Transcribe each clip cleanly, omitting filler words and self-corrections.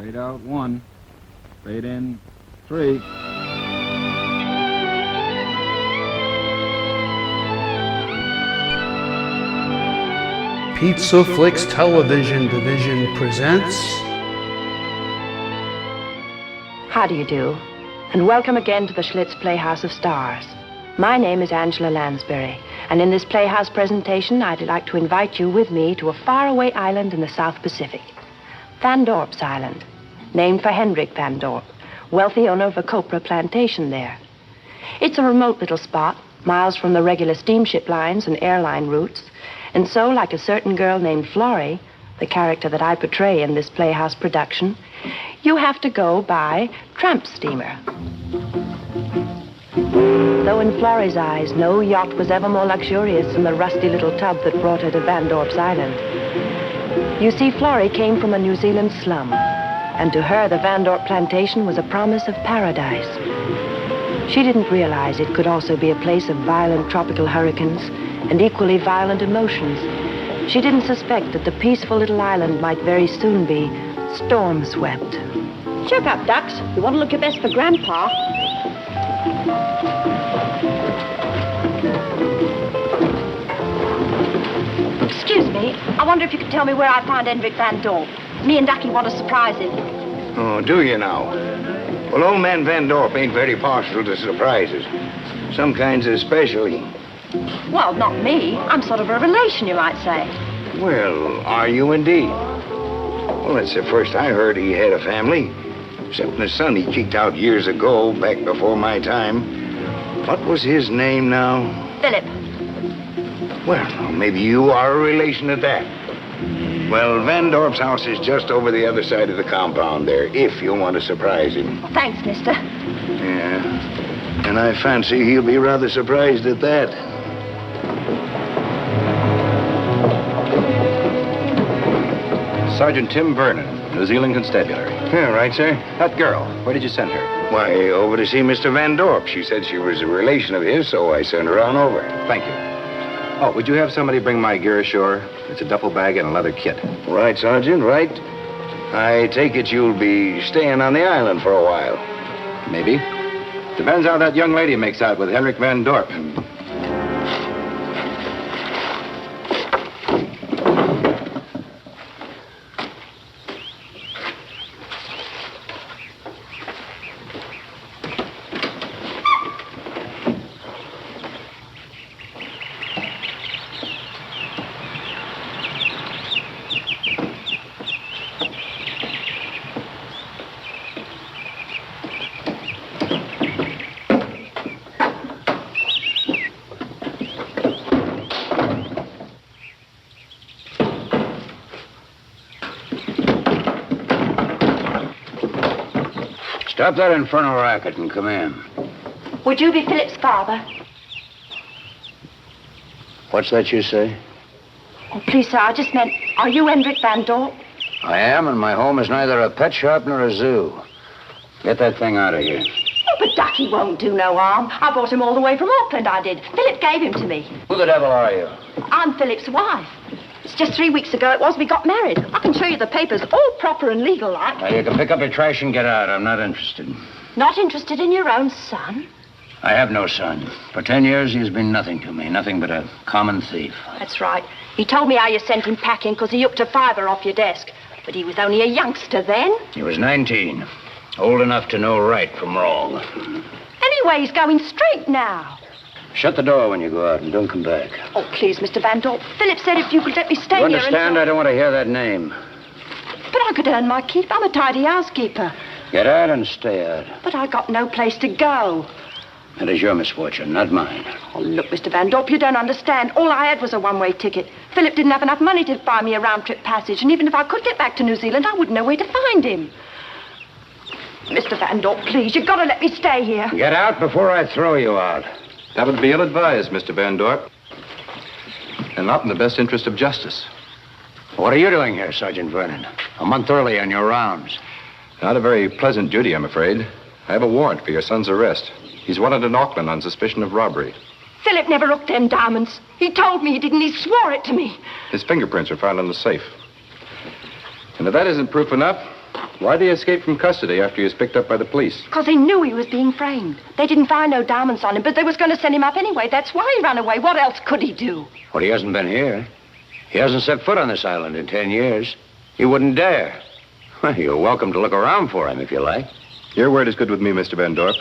Fade out 1. Fade in 3. Pizza Flicks Television Division presents... How do you do? And welcome again to the Schlitz Playhouse of Stars. My name is Angela Lansbury, and in this Playhouse presentation, I'd like to invite you with me to a faraway island in the South Pacific. Van Dorp's Island, named for Hendrik Van Dorp, wealthy owner of a copra plantation there. It's a remote little spot, miles from the regular steamship lines and airline routes, and so, like a certain girl named Florrie, the character that I portray in this Playhouse production, you have to go by tramp steamer. Though in Florrie's eyes, no yacht was ever more luxurious than the rusty little tub that brought her to Van Dorp's Island. You see, Florrie came from a New Zealand slum, and to her, the Van Dorp plantation was a promise of paradise. She didn't realize it could also be a place of violent tropical hurricanes and equally violent emotions. She didn't suspect that the peaceful little island might very soon be storm-swept. Chirp up, ducks. You want to look your best for Grandpa. Excuse me. I wonder if you could tell me where I find Hendrik Van Dorp. Me and Ducky want to surprise him. Oh, do you now? Well, old man Van Dorp ain't very partial to surprises. Some kinds especially. Well, not me. I'm sort of a relation, you might say. Well, are you indeed? Well, that's the first I heard he had a family. Except the son he cheeked out years ago, back before my time. What was his name now? Philip. Well, maybe you are a relation at that. Well, Van Dorp's house is just over the other side of the compound there, if you want to surprise him. Well, thanks, mister. Yeah, and I fancy he'll be rather surprised at that. Sergeant Tim Vernon, New Zealand Constabulary. Yeah, right, sir. That girl, where did you send her? Why, over to see Mr. Van Dorp. She said she was a relation of his, so I sent her on over. Thank you. Oh, would you have somebody bring my gear ashore? It's a duffel bag and a leather kit. Right, Sergeant, right. I take it you'll be staying on the island for a while. Maybe. Depends how that young lady makes out with Hendrik Van Dorp. Stop that infernal racket and come in. Would you be Philip's father? What's that you say? Oh, please, sir, I just meant, are you Hendrik Van Dorp? I am, and my home is neither a pet shop nor a zoo. Get that thing out of here. Oh, but Ducky won't do no harm. I brought him all the way from Auckland, I did. Philip gave him to me. Who the devil are you? I'm Philip's wife. It's just 3 weeks ago it was we got married. I can show you the papers, all proper and legal like. Now, you can pick up your trash and get out. I'm not interested. Not interested in your own son? I have no son. For 10 years, he's been nothing to me. Nothing but a common thief. That's right. He told me how you sent him packing because he hooked a fiver off your desk. But he was only a youngster then. He was 19. Old enough to know right from wrong. Anyway, he's going straight now. Shut the door when you go out and don't come back. Oh, please, Mr. Van Dorp. Philip said if you could let me stay You here understand? I don't want to hear that name. But I could earn my keep. I'm a tidy housekeeper. Get out and stay out. But I got no place to go. That is your misfortune, not mine. Oh, look, Mr. Van Dorp, you don't understand. All I had was a one-way ticket. Philip didn't have enough money to buy me a round-trip passage, and even if I could get back to New Zealand, I wouldn't know where to find him. Mr. Van Dorp, please, you've got to let me stay here. Get out before I throw you out. That would be ill-advised, Mr. Van Dorp. And not in the best interest of justice. What are you doing here, Sergeant Vernon? A month early on your rounds. Not a very pleasant duty, I'm afraid. I have a warrant for your son's arrest. He's wanted in Auckland on suspicion of robbery. Philip never hooked them diamonds. He told me he didn't. He swore it to me. His fingerprints were found on the safe. And if that isn't proof enough, Why did he escape from custody after he was picked up by the police? Because he knew he was being framed. They didn't find no diamonds on him, but they was going to send him up anyway. That's why he ran away. What else could he do? Well, he hasn't been here. He hasn't set foot on this island in 10 years. He wouldn't dare. Well, you're welcome to look around for him if you like. Your word is good with me, Mr. Van Dorp.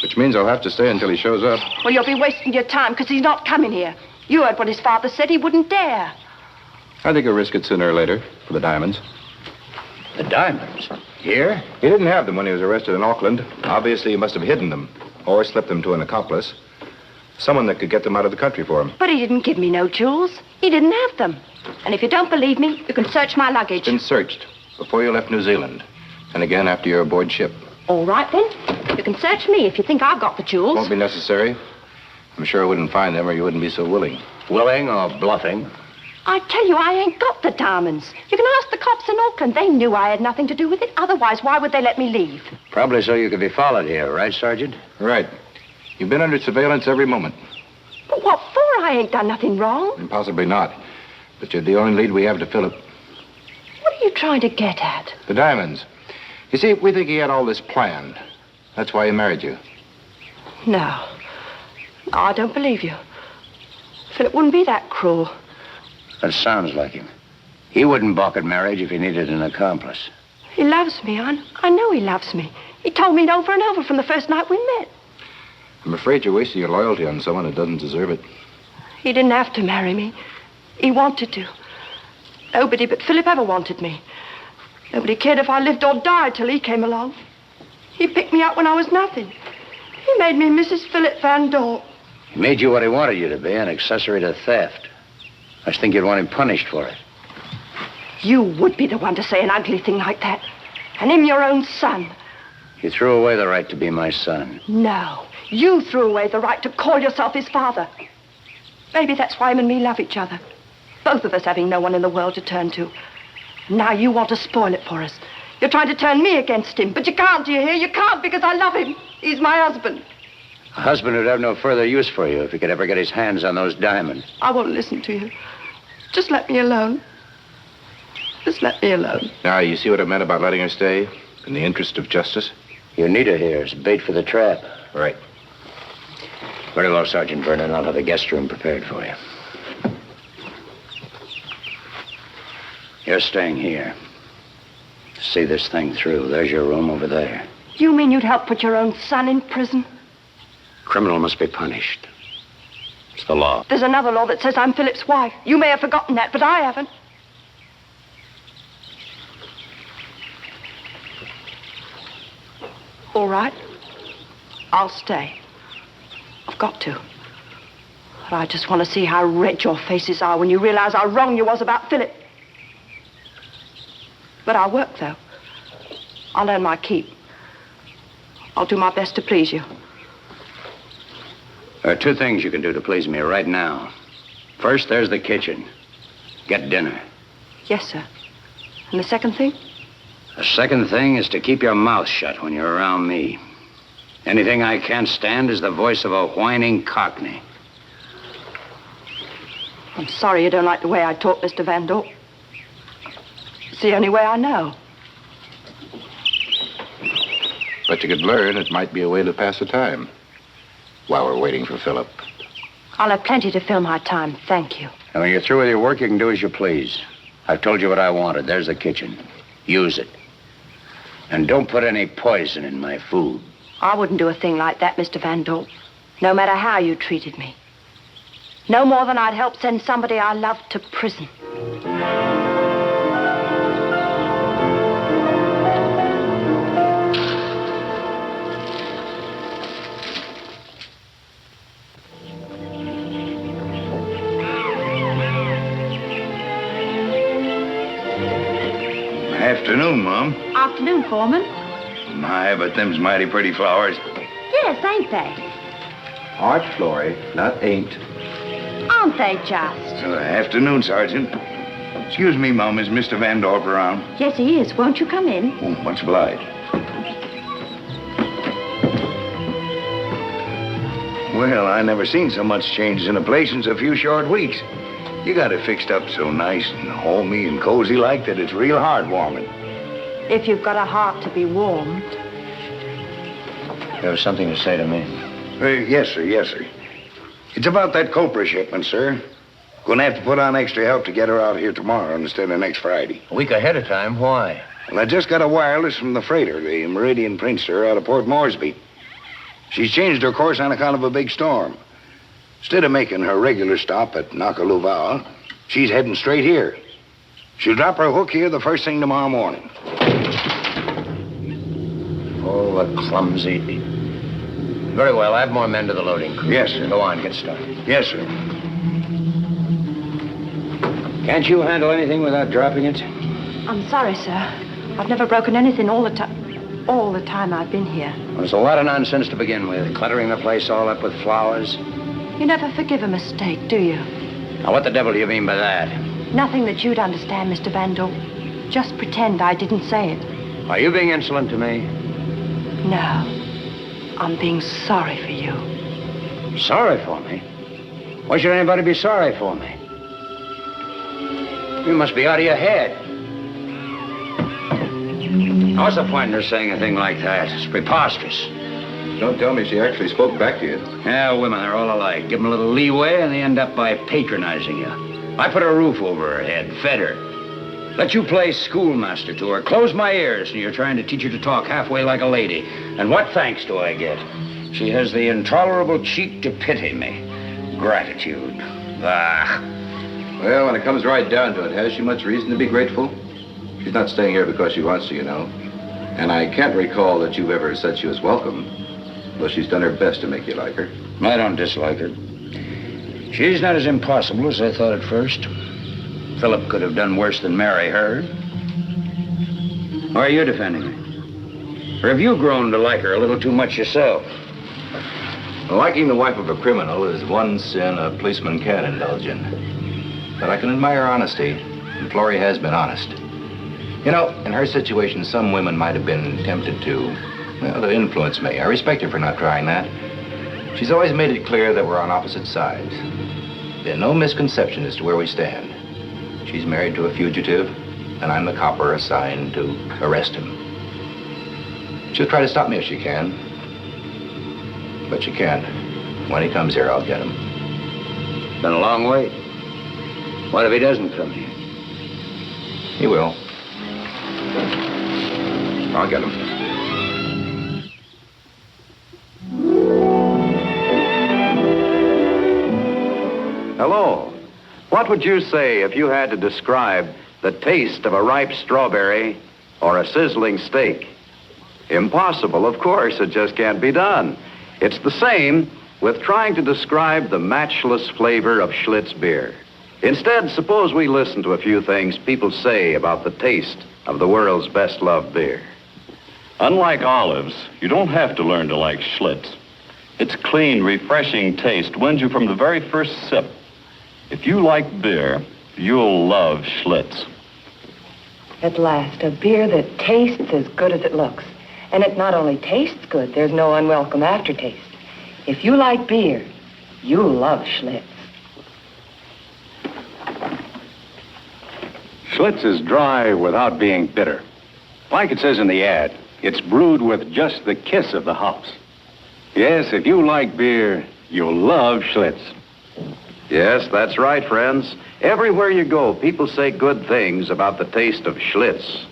Which means I'll have to stay until he shows up. Well, you'll be wasting your time because he's not coming here. You heard what his father said. He wouldn't dare. I think he'll risk it sooner or later for the diamonds. The diamonds? Here? He didn't have them when he was arrested in Auckland. Obviously, he must have hidden them or slipped them to an accomplice. Someone that could get them out of the country for him. But he didn't give me no jewels. He didn't have them. And if you don't believe me, you can search my luggage. Been searched before you left New Zealand. And again after you're aboard ship. All right, then. You can search me if you think I've got the jewels. Won't be necessary. I'm sure I wouldn't find them or you wouldn't be so willing. Willing or bluffing? I tell you, I ain't got the diamonds. You can ask the cops in Auckland. They knew I had nothing to do with it. Otherwise, why would they let me leave? Probably so you could be followed here, right, Sergeant? Right. You've been under surveillance every moment. But what for? I ain't done nothing wrong. And possibly not. But you're the only lead we have to Philip. What are you trying to get at? The diamonds. You see, we think he had all this planned. That's why he married you. No. No, I don't believe you. Philip wouldn't be that cruel. That sounds like him. He wouldn't balk at marriage if he needed an accomplice. He loves me. I know he loves me. He told me over and over from the first night we met. I'm afraid you're wasting your loyalty on someone who doesn't deserve it. He didn't have to marry me. He wanted to. Nobody but Philip ever wanted me. Nobody cared if I lived or died till he came along. He picked me up when I was nothing. He made me Mrs. Philip Van Dorp. He made you what he wanted you to be, an accessory to theft. I just think you'd want him punished for it. You would be the one to say an ugly thing like that. And him your own son. You threw away the right to be my son. No. You threw away the right to call yourself his father. Maybe that's why him and me love each other. Both of us having no one in the world to turn to. Now you want to spoil it for us. You're trying to turn me against him, but you can't, do you hear? You can't because I love him. He's my husband. A husband would have no further use for you if he could ever get his hands on those diamonds. I won't listen to you. Just let me alone. Just let me alone. Now, you see what I meant about letting her stay? In the interest of justice? You need her here as bait for the trap. Right. Very well, Sergeant Vernon. I'll have the guest room prepared for you. You're staying here. See this thing through. There's your room over there. You mean you'd help put your own son in prison? Criminal must be punished. It's the law. There's another law that says I'm Philip's wife. You may have forgotten that, but I haven't. All right. I'll stay. I've got to. But I just want to see how red your faces are when you realize how wrong you was about Philip. But I'll work, though. I'll earn my keep. I'll do my best to please you. There are two things you can do to please me right now. First, there's the kitchen. Get dinner. Yes, sir. And the second thing? The second thing is to keep your mouth shut when you're around me. Anything I can't stand is the voice of a whining cockney. I'm sorry you don't like the way I talk, Mr. Van Dorp. It's the only way I know. But you could learn it might be a way to pass the time while we're waiting for Philip. I'll have plenty to fill my time, thank you. And when you're through with your work, you can do as you please. I've told you what I wanted. There's the kitchen. Use it. And don't put any poison in my food. I wouldn't do a thing like that, Mr. Van Dorp, no matter how you treated me. No more than I'd help send somebody I loved to prison. Afternoon, Mom. Afternoon, Foreman. My, but them's mighty pretty flowers. Yes, ain't they? Aren't, Florrie, not ain't. Aren't they just? Afternoon, Sergeant. Excuse me, Mom. Is Mr. Van Dorp around? Yes, he is. Won't you come in? Oh, much obliged. Well, I never seen so much change in a place in a few short weeks. You got it fixed up so nice and homey and cozy like that it's real heartwarming. If you've got a heart to be warmed. You have something to say to me? Yes, sir, yes, sir. It's about that copra shipment, sir. Gonna have to put on extra help to get her out here tomorrow instead of next Friday. A week ahead of time? Why? Well, I just got a wireless from the freighter, the Meridian Prince, sir, out of Port Moresby. She's changed her course on account of a big storm. Instead of making her regular stop at Nakaluvao, she's heading straight here. She'll drop her hook here the first thing tomorrow morning. Oh, a clumsy... Very well, I have more men to the loading crew. Yes, sir. Go on, get started. Yes, sir. Can't you handle anything without dropping it? I'm sorry, sir. I've never broken anything all the time I've been here. There's a lot of nonsense to begin with. Cluttering the place all up with flowers. You never forgive a mistake, do you? Now, what the devil do you mean by that? Nothing that you'd understand, Mr. Van Dorp. Just pretend I didn't say it. Are you being insolent to me? No. I'm being sorry for you. Sorry for me? Why should anybody be sorry for me? You must be out of your head. What's the point in her saying a thing like that? It's preposterous. Don't tell me she actually spoke back to you. Yeah, women, they're all alike. Give them a little leeway and they end up by patronizing you. I put a roof over her head, fed her. Let you play schoolmaster to her. Close my ears and you're trying to teach her to talk halfway like a lady. And what thanks do I get? She has the intolerable cheek to pity me. Gratitude. Ah. Well, when it comes right down to it, has she much reason to be grateful? She's not staying here because she wants to, you know. And I can't recall that you've ever said she was welcome. Though she's done her best to make you like her. I don't dislike her. She's not as impossible as I thought at first. Philip could have done worse than marry her. Why are you defending her? Or have you grown to like her a little too much yourself? Liking the wife of a criminal is one sin a policeman can indulge in. But I can admire honesty, and Florrie has been honest. You know, in her situation, some women might have been tempted to influence me. I respect her for not trying that. She's always made it clear that we're on opposite sides. There's no misconception as to where we stand. She's married to a fugitive, and I'm the copper assigned to arrest him. She'll try to stop me if she can. But she can't. When he comes here, I'll get him. Been a long wait. What if he doesn't come here? He will. I'll get him. Hello. What would you say if you had to describe the taste of a ripe strawberry or a sizzling steak? Impossible, of course. It just can't be done. It's the same with trying to describe the matchless flavor of Schlitz beer. Instead, suppose we listen to a few things people say about the taste of the world's best-loved beer. Unlike olives, you don't have to learn to like Schlitz. Its clean, refreshing taste wins you from the very first sip. If you like beer, you'll love Schlitz. At last, a beer that tastes as good as it looks. And it not only tastes good, there's no unwelcome aftertaste. If you like beer, you'll love Schlitz. Schlitz is dry without being bitter. Like it says in the ad, it's brewed with just the kiss of the hops. Yes, if you like beer, you'll love Schlitz. Yes, that's right, friends. Everywhere you go, people say good things about the taste of Schlitz.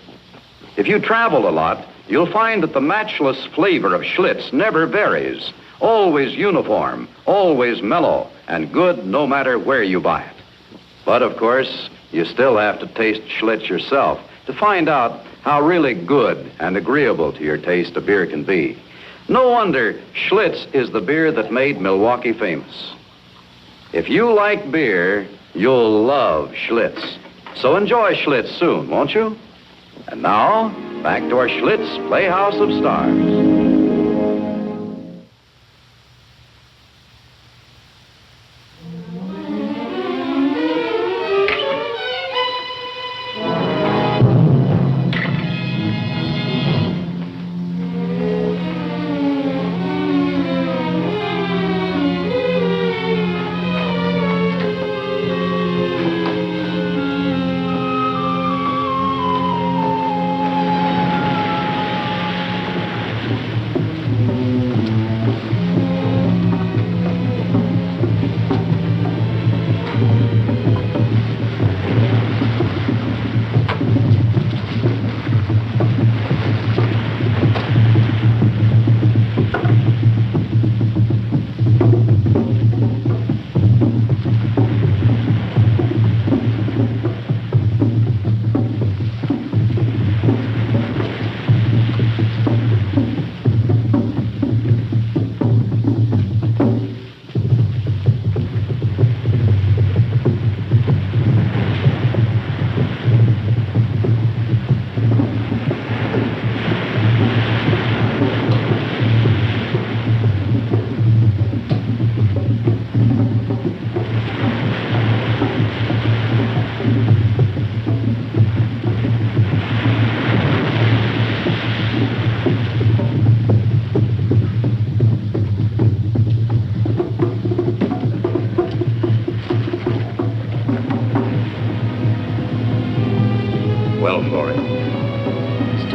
If you travel a lot, you'll find that the matchless flavor of Schlitz never varies. Always uniform, always mellow, and good no matter where you buy it. But, of course, you still have to taste Schlitz yourself to find out how really good and agreeable to your taste a beer can be. No wonder Schlitz is the beer that made Milwaukee famous. If you like beer, you'll love Schlitz. So enjoy Schlitz soon, won't you? And now, back to our Schlitz Playhouse of Stars.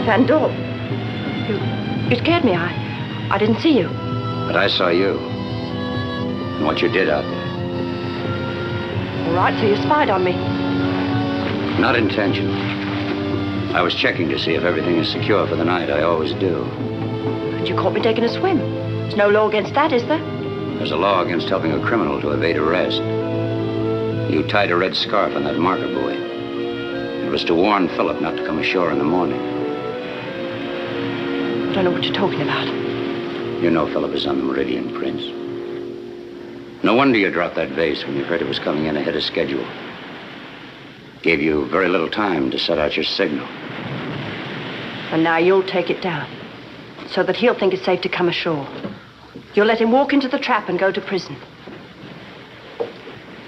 Van Dorp. You scared me. I didn't see you. But I saw you. And what you did out there. All right, so you spied on me. Not intentional. I was checking to see if everything is secure for the night. I always do. But you caught me taking a swim. There's no law against that, is there? There's a law against helping a criminal to evade arrest. You tied a red scarf on that marker buoy. It was to warn Philip not to come ashore in the morning. I don't know what you're talking about. You know Philip is on the Meridian, Prince. No wonder you dropped that vase when you heard it was coming in ahead of schedule. Gave you very little time to set out your signal. And now you'll take it down, so that he'll think it's safe to come ashore. You'll let him walk into the trap and go to prison.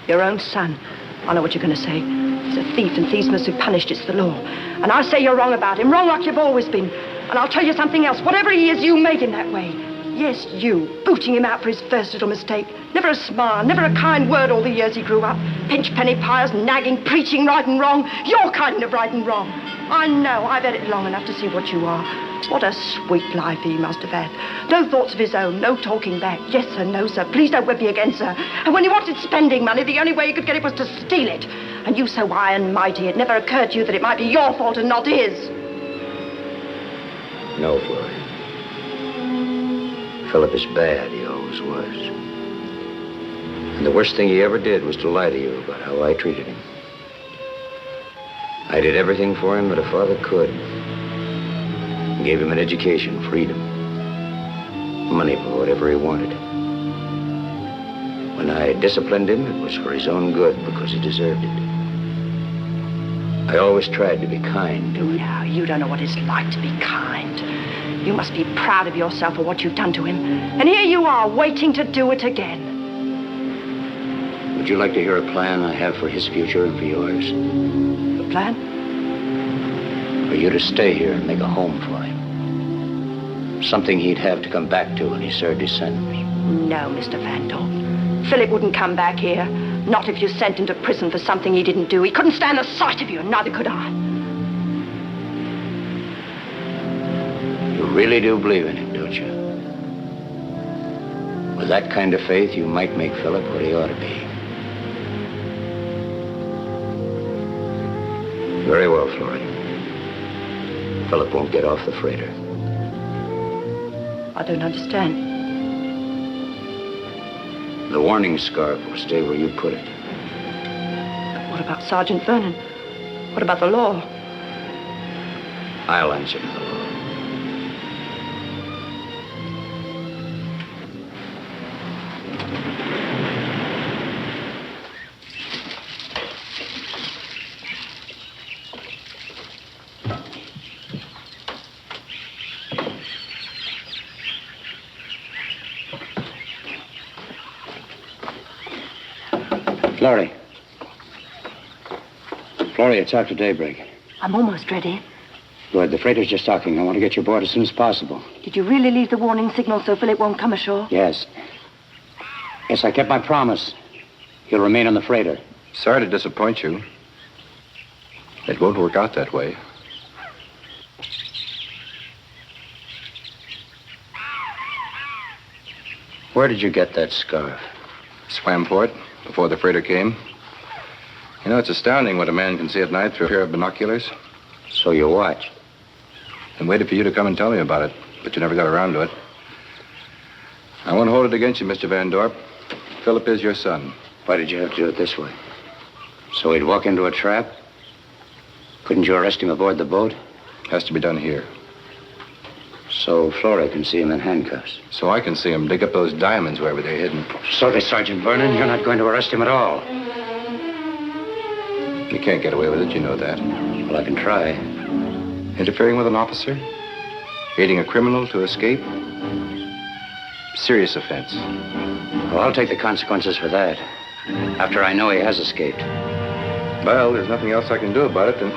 Your own son. I know what you're going to say. He's a thief, and thieves must be punished. It's the law. And I say you're wrong about him. Wrong like you've always been. And I'll tell you something else. Whatever he is, you made him that way. Yes, you. Booting him out for his first little mistake. Never a smile, never a kind word all the years he grew up. Pinch penny pies, nagging, preaching right and wrong. Your kind of right and wrong. I know. I've had it long enough to see what you are. What a sweet life he must have had. No thoughts of his own, no talking back. Yes, sir, no, sir. Please don't whip me again, sir. And when he wanted spending money, the only way he could get it was to steal it. And you so high and mighty, it never occurred to you that it might be your fault and not his. No, Florrie. Philip is bad. He always was. And the worst thing he ever did was to lie to you about how I treated him. I did everything for him that a father could. Gave him an education, freedom, money for whatever he wanted. When I disciplined him, it was for his own good because he deserved it. I always tried to be kind to him. Now, you don't know what it's like to be kind. You must be proud of yourself for what you've done to him. And here you are, waiting to do it again. Would you like to hear a plan I have for his future and for yours? A plan? For you to stay here and make a home for him. Something he'd have to come back to when he served his sentence. No, Mr. Van Dorp. Philip wouldn't come back here. Not if you sent him to prison for something he didn't do. He couldn't stand the sight of you, and neither could I. You really do believe in him, don't you? With that kind of faith, you might make Philip what he ought to be. Very well, Florrie. Philip won't get off the freighter. I don't understand. The warning scarf will stay where you put it. What about Sergeant Vernon? What about the law? I'll answer to the law. Florrie. Florrie, it's after daybreak. I'm almost ready. Good. The freighter's just docking. I want to get you aboard as soon as possible. Did you really leave the warning signal so Philip won't come ashore? Yes. Yes, I kept my promise. He'll remain on the freighter. Sorry to disappoint you. It won't work out that way. Where did you get that scarf? Swam for it before the freighter came. You know, it's astounding what a man can see at night through a pair of binoculars. So you watched. And waited for you to come and tell me about it, but you never got around to it. I won't hold it against you, Mr. Van Dorp. Philip is your son. Why did you have to do it this way? So he'd walk into a trap? Couldn't you arrest him aboard the boat? Has to be done here. So Flora can see him in handcuffs. So I can see him dig up those diamonds wherever they're hidden. Sorry, Sergeant Vernon, you're not going to arrest him at all. You can't get away with it, you know that. Well, I can try. Interfering with an officer? Aiding a criminal to escape? Serious offense. Well, I'll take the consequences for that. After I know he has escaped. Well, there's nothing else I can do about it, then.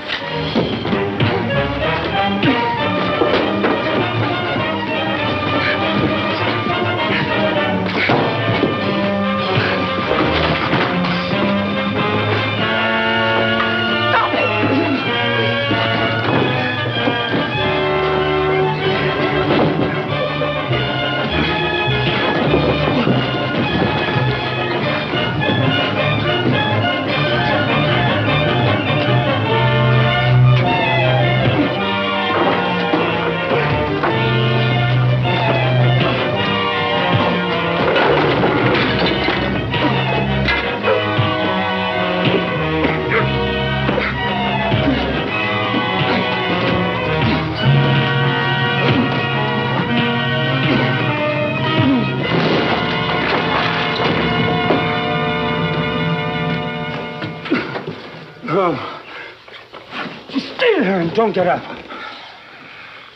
Don't get up.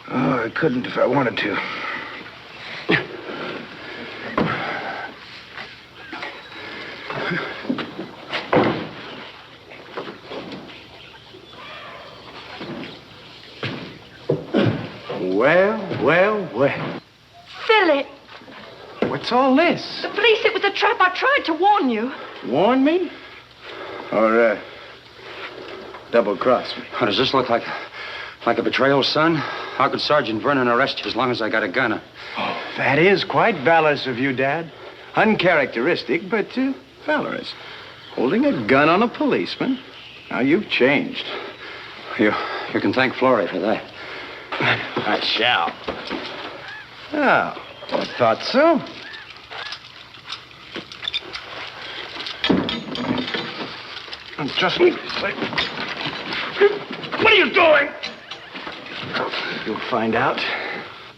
Oh, I couldn't if I wanted to. Well. Philip, What's all this? the police, it was a trap. I tried to warn you. Warn me? Or, double-cross me. How does this look like a betrayal, son? How could Sergeant Vernon arrest you as long as I got a gun? That is quite valorous of you, Dad. Uncharacteristic, but valorous. Holding a gun on a policeman. Now, you've changed. You can thank Florrie for that. I shall. Oh, I thought so. Just leave this way. What are you doing? You'll find out.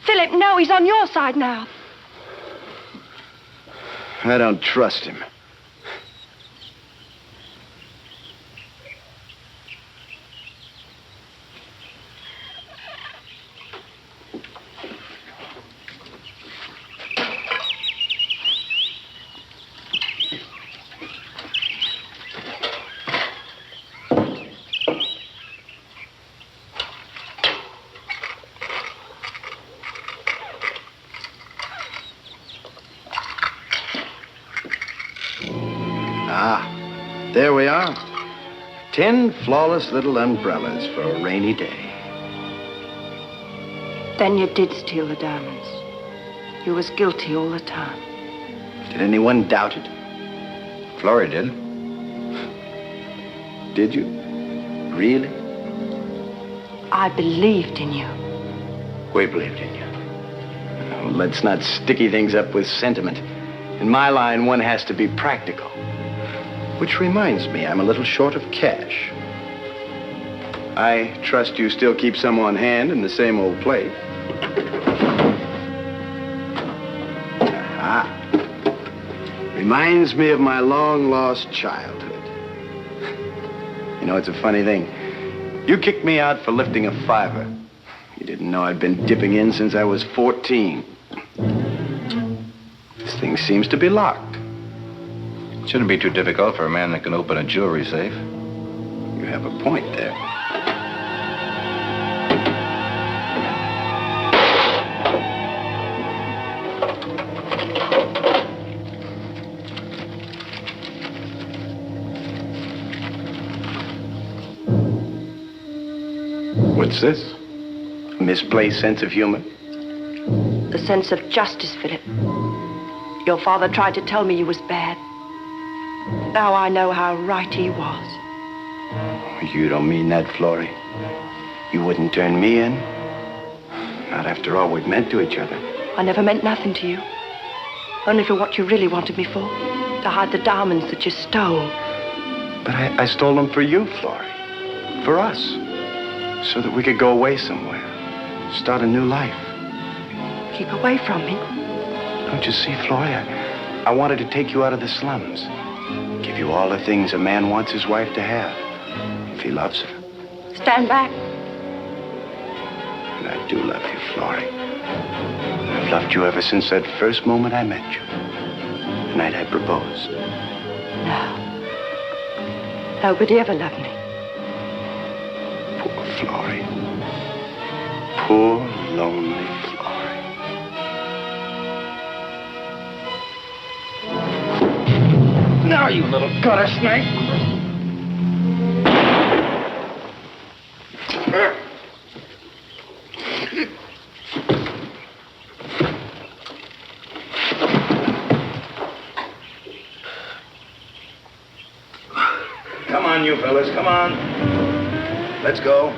Philip, no, he's on your side now. I don't trust him. There we are. 10 flawless little umbrellas for a rainy day. Then you did steal the diamonds. You was guilty all the time. Did anyone doubt it? Florrie did. Did you? Really? I believed in you. We believed in you. Oh, let's not sticky things up with sentiment. In my line, one has to be practical. Which reminds me, I'm a little short of cash. I trust you still keep some on hand in the same old place. Aha. Reminds me of my long-lost childhood. You know, it's a funny thing. You kicked me out for lifting a fiver. You didn't know I'd been dipping in since I was 14. This thing seems to be locked. Shouldn't be too difficult for a man that can open a jewelry safe. You have a point there. What's this? A misplaced sense of humor? The sense of justice, Philip. Your father tried to tell me you was bad. Now I know how right he was. You don't mean that, Florrie. You wouldn't turn me in? Not after all we've meant to each other. I never meant nothing to you. Only for what you really wanted me for. To hide the diamonds that you stole. But I stole them for you, Florrie. For us. So that we could go away somewhere. Start a new life. Keep away from me. Don't you see, Florrie? I wanted to take you out of the slums. Give you all the things a man wants his wife to have. If he loves her. Stand back. And I do love you, Florrie. I've loved you ever since that first moment I met you. The night I proposed. No. Nobody ever loved me. Poor Florrie. Poor, lonely Florrie. Now, you little gutter snake. Come on, you fellas, come on. Let's go.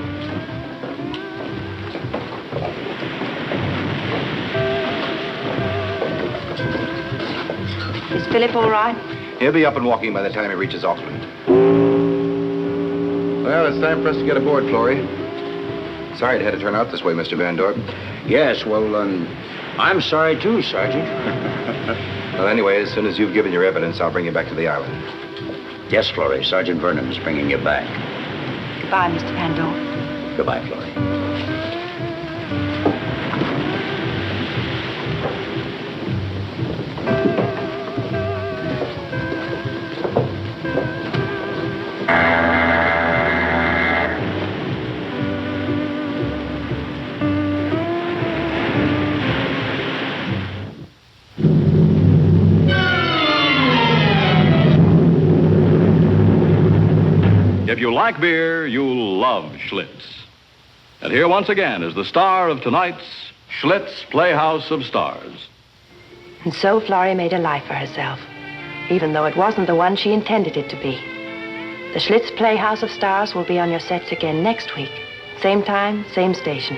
Is Philip all right? He'll be up and walking by the time he reaches Auckland. Well, it's time for us to get aboard, Florrie. Sorry it had to turn out this way, Mr. Van Dorp. Yes, well, I'm sorry too, Sergeant. Well, anyway, as soon as you've given your evidence, I'll bring you back to the island. Yes, Florrie, Sergeant Vernon is bringing you back. Goodbye, Mr. Van Dorp. Goodbye, Florrie. If you like beer, you'll love Schlitz. And here once again is the star of tonight's Schlitz Playhouse of Stars. And so Florrie made a life for herself, even though it wasn't the one she intended it to be. The Schlitz Playhouse of Stars will be on your sets again next week. Same time, same station.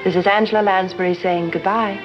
This is Angela Lansbury saying goodbye.